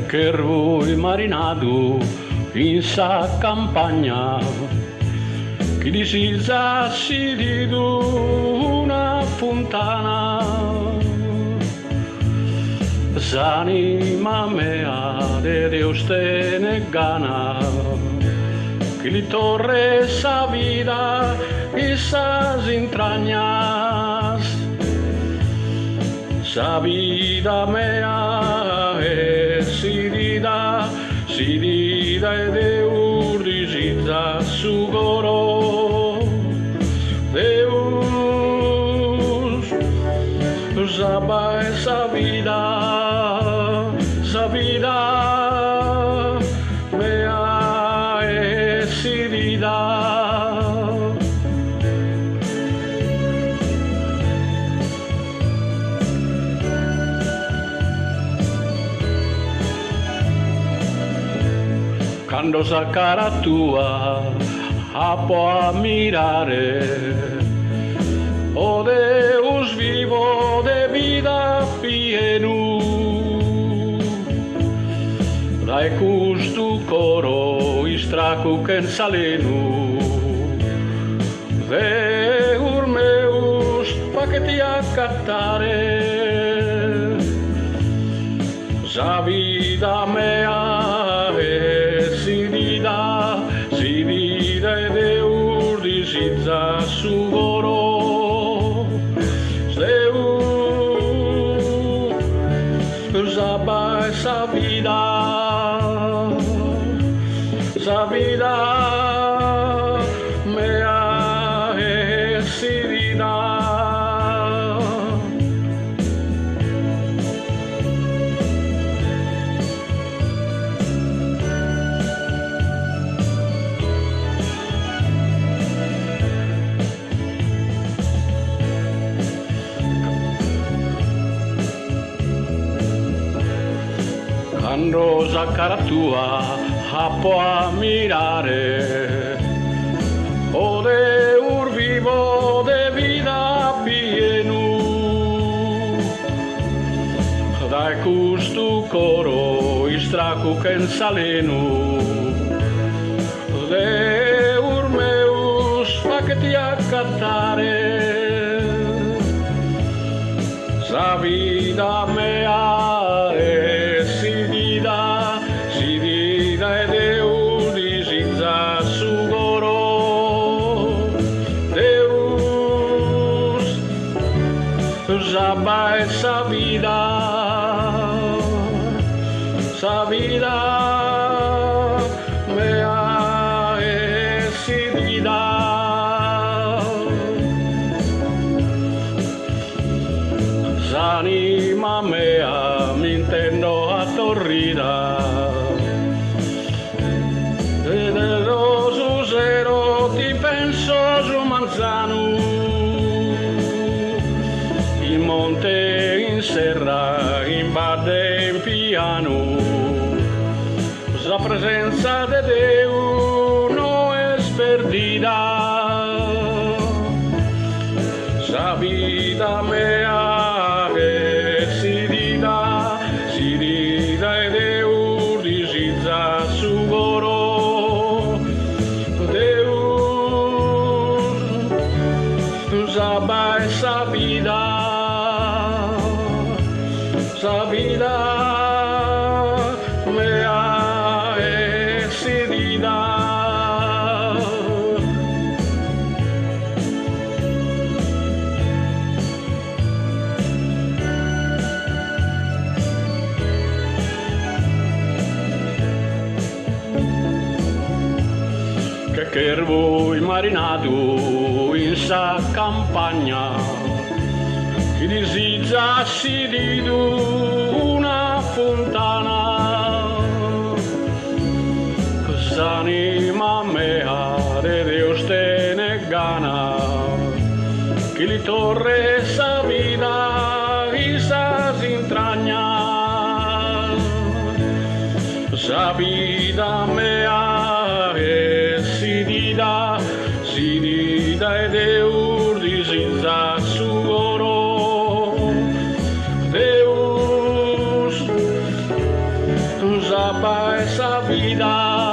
che voi marinado in sa campagna, che disizassi di una fontana, s'anima mea de Deus te ne gana, che li torre sa vida y sas entrañas, sa vida mea decidida e Deus disita su goro, Deus saba esa vida mea decidida. Quando sa cara tua a può mirare, o Deus vivo de vida pieno, dai custu coro istracu che salenu, Deus meus pa che ti accattare, sa vida mea decidida e Deus disita su goro, Deus saba esa vida mea decidida. Quando sa cara tua a può mirare, o Deus vivo de vida pieno, dai custu coro istracu che salenu, Deus meus fa che ti accattare, sa vida mea decidida e Deus disita su goro, Deus saba esa vida mea decidida. S'anima mea mi intendo attorrida, e dello susero ti penso su manzano, in monte, in serra, in bade, in piano, la presenza de Deus no es perdida, sa vida mea decidida e Deus disita su goro, Deus saba esa vida mea decidida. Che voi marinado in sa campagna, che disizassi di una fontana, s'anima mea de Deus te ne gana, che li torre sa vida y sas entrañas, sa vida mea decidida e Deus disita su goro, Deus escapa esa vida